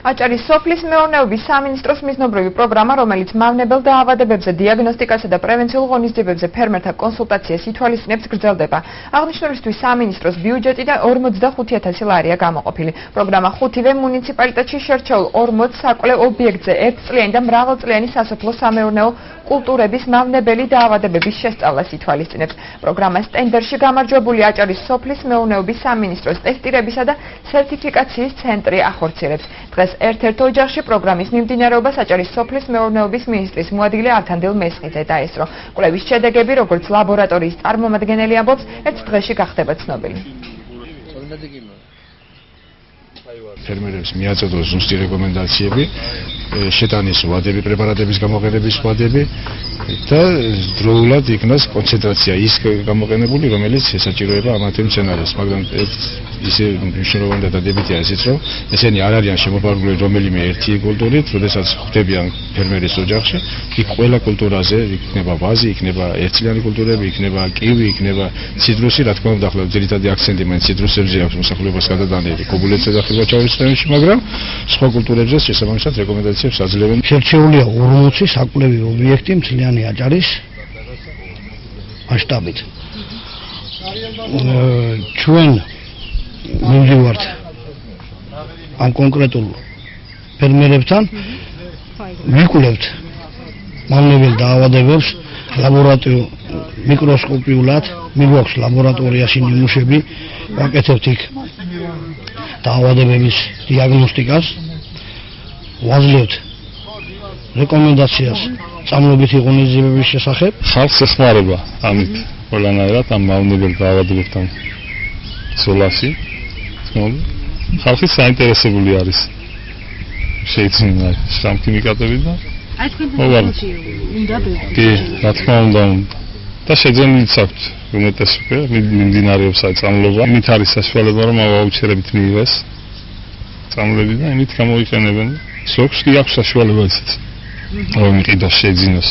აჭარის სოფლის მეურნეობის სამინისტროს მიზნობრივი პროგრამა, რომელიც მავნებელ დაავადებებზე დიაგნოსტიკასა და პრევენციულ ღონისძიებებზე ფერმერთა კონსულტაციას ითვალისწინებს, გრძელდება. აღნიშნულისთვის სამინისტროს ბიუჯეტიდან 45,000 ლარია გამოყოფილი. პროგრამა ხუთივე მუნიციპალიტეტში შერჩეულ 40 საკვლევ ობიექტზე ერთწლიანი და მრავალწლიანი სასოფლო სამეურნეო კულტურების მავნებელი დაავადებების შესწავლას ითვალისწინებს. პროგრამას ტენდერში გამარჯვებული აჭარის სოფლის მეურნეობის სამინისტროს ტესტირებისა და სერტიფიკაციის ცენტრი ახორციელებს. დღეს ერთ-ერთ ოჯახში პროგრამის მიმდინარეობას აჭარის სოფლის მეურნეობის მინისტრის მოადგილე ავთანდილ მესხიძე დაესწრო. კვლევის შედეგები, როგორც ლაბორატორიის წარმომადგენელი ამბობს, ერთ დღეში გახდება ცნობილი. ფერმერებს მიაწოდოს ზუსტი რეკომენდაციები, შეტანის ვადები, პრეპარატების გამოყენების ვადები და დროულად იქნას კონცენტრაცია ის გამოყენებული, რომელიც ესაჭიროება ამათემ მცენარეს, მაგრამ ისე მნიშვნელოვანი და დადებითია ისიც, რომ ესენი არ არიან შემოფარგლული რომელიმე ერთი კულტურით, როდესაც ხვდებიან ფერმერის ოჯახში, იქ ყველა კულტურაზე იქნება ვაზი, იქნება ერთწლიანი კულტურები, იქნება კივი, იქნება ციტრუსი, რა თქმა უნდა, ახლა ძირითადი აქცენტი მან ციტრუსებზე აქვს მოსახლეობას გადადანილი, ქობულეთზე და ხილვაჩაურის მაგრამ სხვა კულტურებზე შესაბამისად რეკომენდაციებს აძლევენ. შერჩეულია 40 საკვლევი ობიექტი მთლიანი აჭარის მასშტაბით. ჩვენ მივდივართ ამ კონკრეტულ ფერმერებთან, ვიკვლევთ მავნებელ დაავადებებს ლაბორატორიულ მიკროსკოპიულად, მიგვაქვს ლაბორატორიაში ნიმუშები, ვაკეთებთ იქ დაავადებების დიაგნოსტიკას, ვაძლევთ რეკომენდაციას წამლობითი ღონისძიებების შესახებ. ხალხს ეხმარება ამით ყველანაირად ამ მავნებელ დაავადებებთან ცოლაში. ხალხი საინტერესებული არის შეიცნინა სამქიმიკატები და აი თქვენ უნდა კი, რა თქმა უნდა და შეძენილიც აქვთ უმეტეს უკვე მიმდინარეობს წამლობა. იმით არის საშუალება რომ ვაუჩერებით მიიღეს წამლები და იმით გამოიყენებენ. ზოგს კი აქვს საშუალება ისიც რომ იყიდოს შეძინოს.